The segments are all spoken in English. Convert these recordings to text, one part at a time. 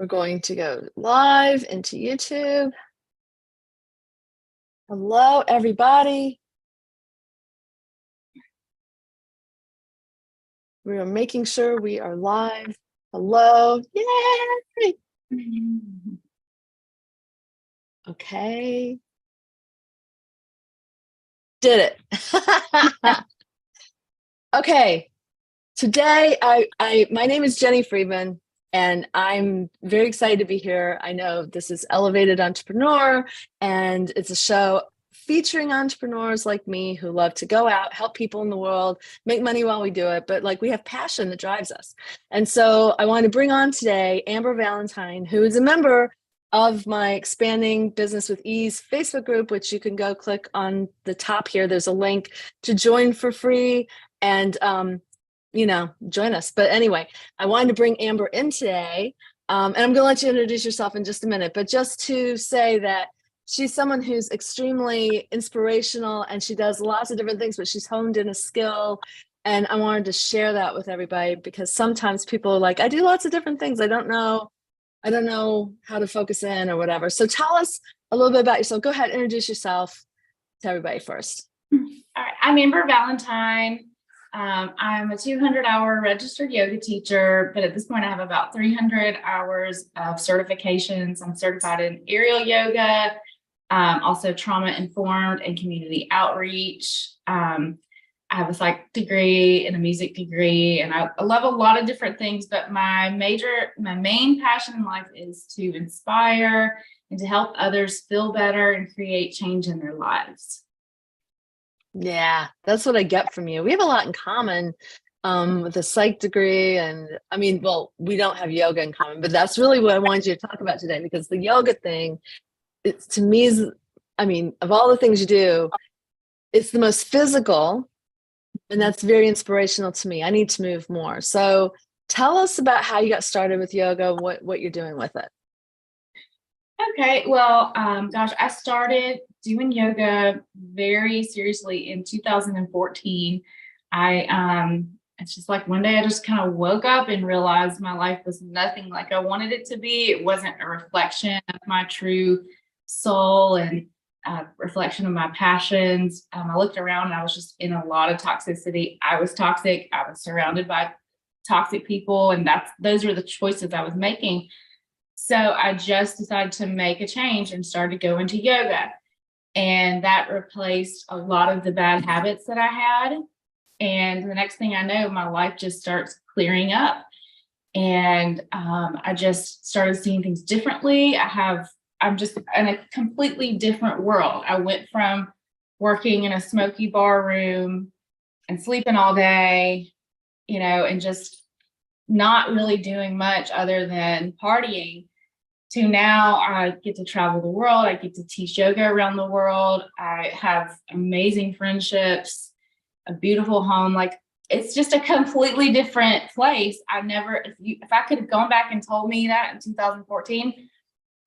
We're going to go live into YouTube. Hello, everybody. We are making sure we are live. Hello. Yay! Okay. Did it. Okay. Today, my name is Jenny Friedman, and I'm very excited to be here. I know this is Elevated Entrepreneur, and it's a show featuring entrepreneurs like me who love to go out, help people in the world, make money while we do it, but like we have passion that drives us. And so I want to bring on today Amber Valentine, who is a member of my Expanding Business with Ease Facebook group, which you can go click on the top here. There's a link to join for free and join us. But anyway, I wanted to bring Amber in today, and I'm going to let you introduce yourself in just a minute, but just to say that she's someone who's extremely inspirational, and she does lots of different things, but she's honed in a skill. And I wanted to share that with everybody, because sometimes people are like, I do lots of different things. I don't know how to focus in or whatever. So tell us a little bit about yourself. Go ahead, introduce yourself to everybody first. All right, I'm Amber Valentine. I'm a 200-hour registered yoga teacher, but at this point I have about 300 hours of certifications. I'm certified in aerial yoga, also trauma-informed and community outreach. I have a psych degree and a music degree, and I love a lot of different things, but my main passion in life is to inspire and to help others feel better and create change in their lives. Yeah, that's what I get from you. We have a lot in common with a psych degree. And I mean, well, we don't have yoga in common, but that's really what I wanted you to talk about today, because the yoga thing, it's, to me, is, I mean, of all the things you do, it's the most physical, and that's very inspirational to me. I need to move more. So tell us about how you got started with yoga, what you're doing with it. Okay, well, I started doing yoga very seriously in 2014. It's just like one day I just kind of woke up and realized my life was nothing like I wanted it to be. It wasn't a reflection of my true soul and reflection of my passions. I looked around and I was just in a lot of toxicity. I was toxic. I was surrounded by toxic people, and those were the choices I was making. So I just decided to make a change and started going to yoga. And that replaced a lot of the bad habits that I had. And the next thing I know, my life just starts clearing up. And I just started seeing things differently. I'm just in a completely different world. I went from working in a smoky bar room and sleeping all day, and just not really doing much other than partying, to now I get to travel the world. I get to teach yoga around the world. I have amazing friendships, a beautiful home. Like, it's just a completely different place. If I could have gone back and told me that in 2014,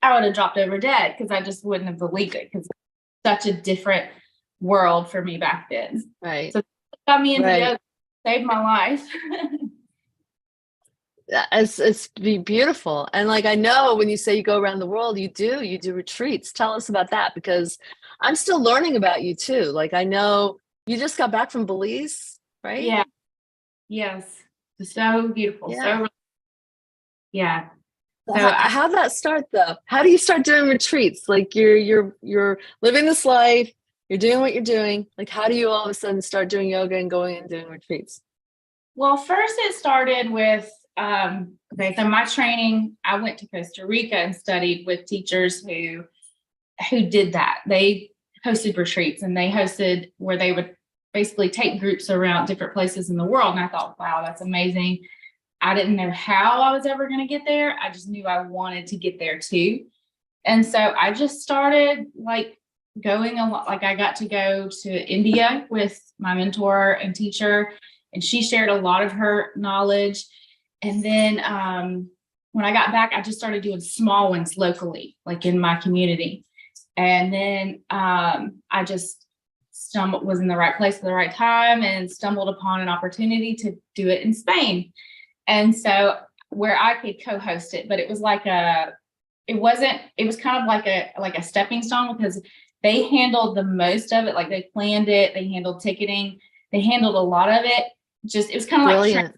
I would have dropped over dead, because I just wouldn't have believed it, because it's such a different world for me back then. Right. So it got me into yoga, saved my life. It's beautiful. And like, I know when you say you go around the world, you do retreats. Tell us about that, because I'm still learning about you too. Like, I know you just got back from Belize, right? Yeah. Yes. So beautiful. Yeah. So yeah. So how'd that start though? How do you start doing retreats? Like, you're living this life, you're doing what you're doing. Like, how do you all of a sudden start doing yoga and going and doing retreats? Well, first it started with, so my training, I went to Costa Rica and studied with teachers who did that. They hosted retreats, and they hosted where they would basically take groups around different places in the world. And I thought, wow, that's amazing. I didn't know how I was ever going to get there. I just knew I wanted to get there too. And so I just started going a lot. Like, I got to go to India with my mentor and teacher, and she shared a lot of her knowledge. And then when I got back, I just started doing small ones locally, like in my community. And then I just was in the right place at the right time and stumbled upon an opportunity to do it in Spain. And so where I could co-host it, but it was like it was kind of like a stepping stone because they handled the most of it. Like they planned it, they handled ticketing, they handled a lot of it. Just, it was kind of like Brilliant.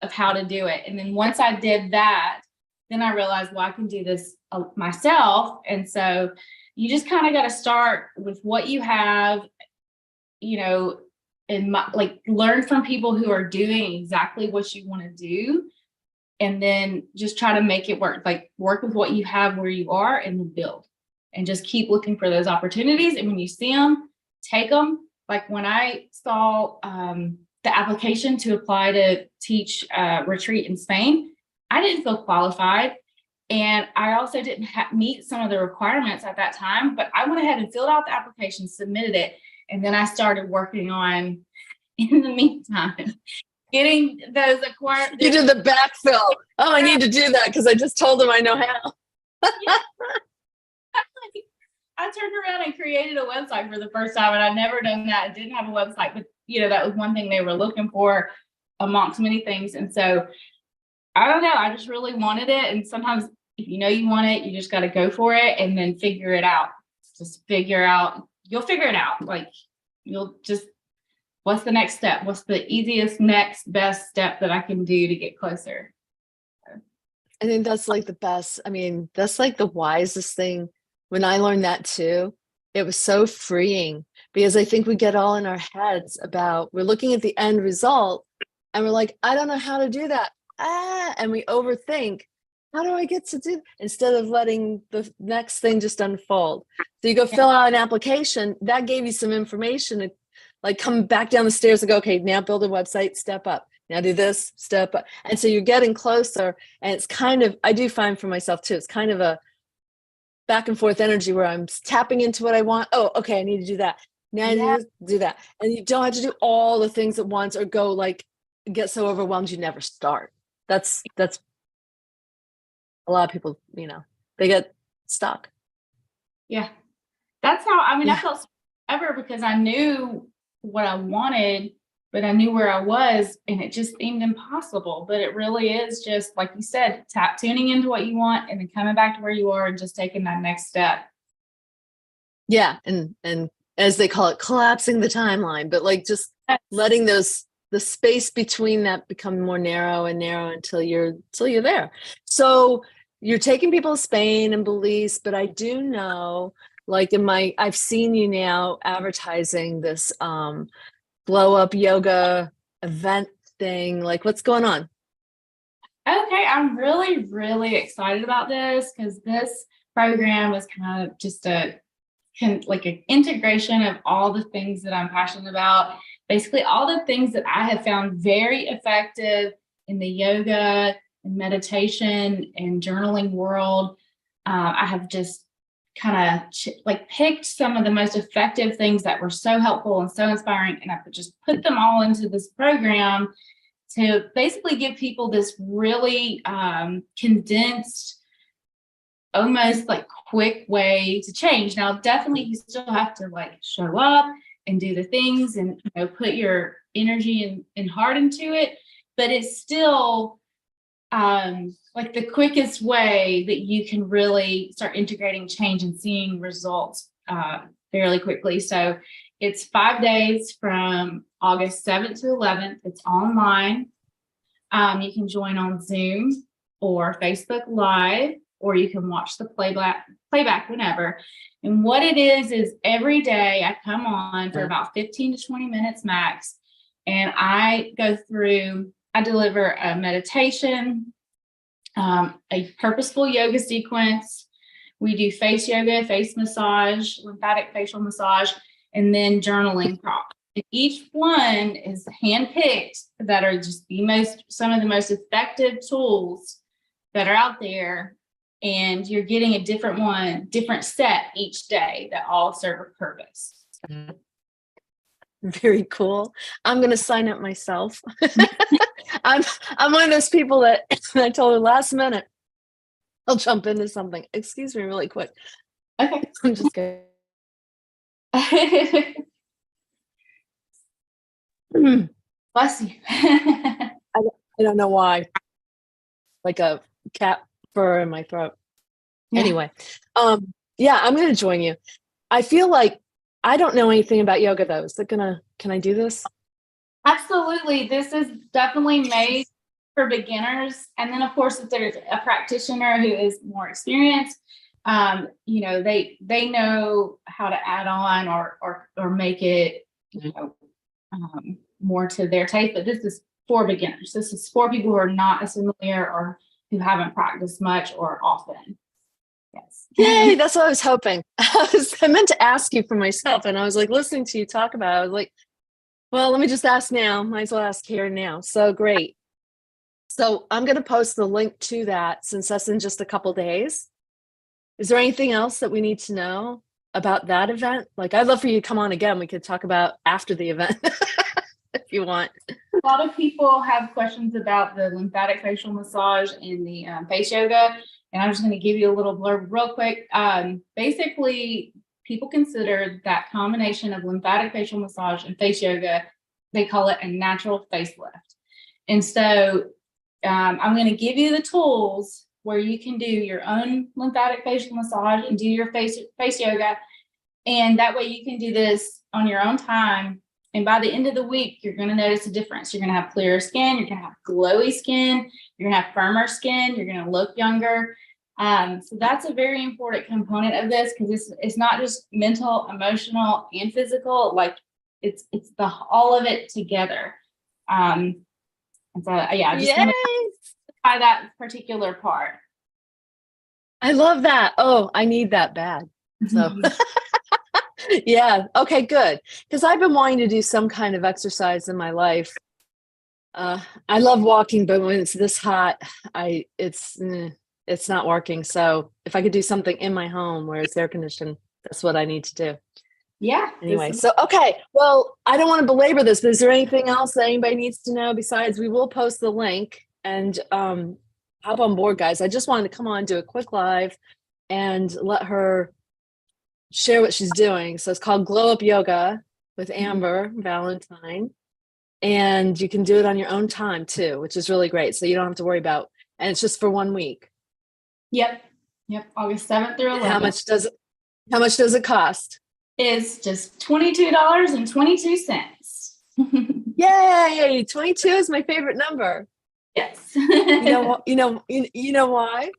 of how to do it. And then once I did that, then I realized, well, I can do this myself. And so you just kind of got to start with what you have, and like learn from people who are doing exactly what you want to do. And then just try to make it work, like work with what you have where you are and then build and just keep looking for those opportunities. And when you see them, take them. Like when I saw the application to apply to teach retreat in Spain, I didn't feel qualified. And I also didn't meet some of the requirements at that time, but I went ahead and filled out the application, submitted it. And then I started working on, in the meantime, getting those acquired. You did the backfill. Oh, I need to do that because I just told them I know how. I turned around and created a website for the first time, and I'd never done that. I didn't have a website, but that was one thing they were looking for amongst many things. And so I don't know, I just really wanted it. And sometimes if you want it, you just got to go for it and then figure it out. You'll figure it out. Like you'll just, what's the next step? What's the easiest, next best step that I can do to get closer? I think that's like the best. I mean, that's like the wisest thing. When I learned that too, it was so freeing because I think we get all in our heads about, we're looking at the end result and we're like, I don't know how to do that. And we overthink, how do I get to do, instead of letting the next thing just unfold. So you go fill out an application, that gave you some information to like come back down the stairs and go, okay, now build a website, step up. Now do this, step up. And so you're getting closer. And it's kind of, I do find for myself too, it's kind of a back and forth energy where I'm tapping into what I want. Oh, okay, I need to do that. Now I need to do that. And you don't have to do all the things at once or go like, get so overwhelmed you never start. That's a lot of people, they get stuck. Yeah. That's how, I felt ever because I knew what I wanted, but I knew where I was and it just seemed impossible. But it really is just, like you said, tuning into what you want and then coming back to where you are and just taking that next step. Yeah. And as they call it, collapsing the timeline, but like just letting the space between that become more narrow and narrow until you're there. So you're taking people to Spain and Belize, but I do know, like I've seen you now advertising this glow up yoga event thing. Like what's going on? Okay, I'm really, really excited about this because this program is kind of just like an integration of all the things that I'm passionate about. Basically, all the things that I have found very effective in the yoga and meditation and journaling world. I have just kind of picked some of the most effective things that were so helpful and so inspiring, and I just put them all into this program to basically give people this really condensed, almost like quick way to change. Now, definitely you still have to like show up and do the things and put your energy and heart into it, but it's still like the quickest way that you can really start integrating change and seeing results fairly quickly. So it's 5 days from August 7th to 11th. It's online. You can join on Zoom or Facebook Live, or you can watch the playback whenever. And what it is every day I come on for about 15 to 20 minutes max, and I deliver a meditation, a purposeful yoga sequence. We do face yoga, face massage, lymphatic facial massage, and then journaling prompts. And each one is handpicked that are just some of the most effective tools that are out there. And you're getting a different set each day that all serve a purpose. Very cool. I'm going to sign up myself. I'm one of those people that I told her last minute, I'll jump into something. Excuse me really quick. Okay. I'm just kidding. Bless you. I don't know why. like a cat fur in my throat. Yeah. Anyway, yeah, I'm gonna join you. I feel like I don't know anything about yoga though. Is it gonna, can I do this? Absolutely. This is definitely made for beginners. And then of course, if there's a practitioner who is more experienced, they know how to add on or make it, more to their taste. But this is for beginners. This is for people who are not as familiar or who haven't practiced much or often. Yes. Yay, that's what I was hoping. I meant to ask you for myself, and I was like listening to you talk about it. I was like, well, let me just ask now. Might as well ask here now. So great. So I'm going to post the link to that since that's in just a couple days. Is there anything else that we need to know about that event? Like, I'd love for you to come on again. We could talk about after the event if you want. A lot of people have questions about the lymphatic facial massage and the face yoga. And I'm just going to give you a little blurb real quick. Basically, people consider that combination of lymphatic facial massage and face yoga, they call it a natural facelift. And so I'm going to give you the tools where you can do your own lymphatic facial massage and do your face yoga. And that way you can do this on your own time. And by the end of the week, you're going to notice a difference. You're going to have clearer skin. You're going to have glowy skin. You're going to have firmer skin. You're going to look younger. So that's a very important component of this because it's not just mental, emotional, and physical. Like it's the all of it together. And so yeah, I just want to try that particular part. I love that. Oh, I need that bad. So yeah. Okay, good. Because I've been wanting to do some kind of exercise in my life. I love walking, but when it's this hot, it's not working. So if I could do something in my home where it's air conditioned, that's what I need to do. Yeah. Anyway, so okay. Well, I don't want to belabor this, but is there anything else that anybody needs to know besides we will post the link and hop on board, guys. I just wanted to come on, do a quick live and let her share what she's doing. So it's called Glow Up Yoga with Amber Valentine. And you can do it on your own time too, which is really great. So you don't have to worry about, and it's just for 1 week. Yep. August 7th through 11th. How much does it cost? Is just $22.22. Yay! 22 is my favorite number. Yes. You know why?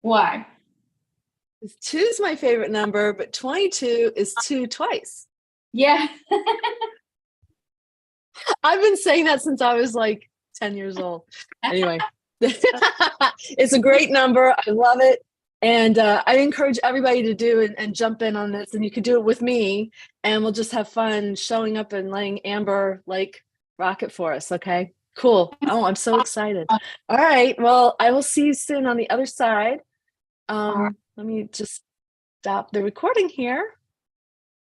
Why? 2 is my favorite number, but 22 is 2 twice. Yeah. I've been saying that since I was like 10 years old. Anyway, it's a great number. I love it. And I encourage everybody to do and jump in on this. And you could do it with me, and we'll just have fun showing up and letting Amber like rock it for us. Okay, cool. Oh, I'm so excited. All right. Well, I will see you soon on the other side. Let me just stop the recording here.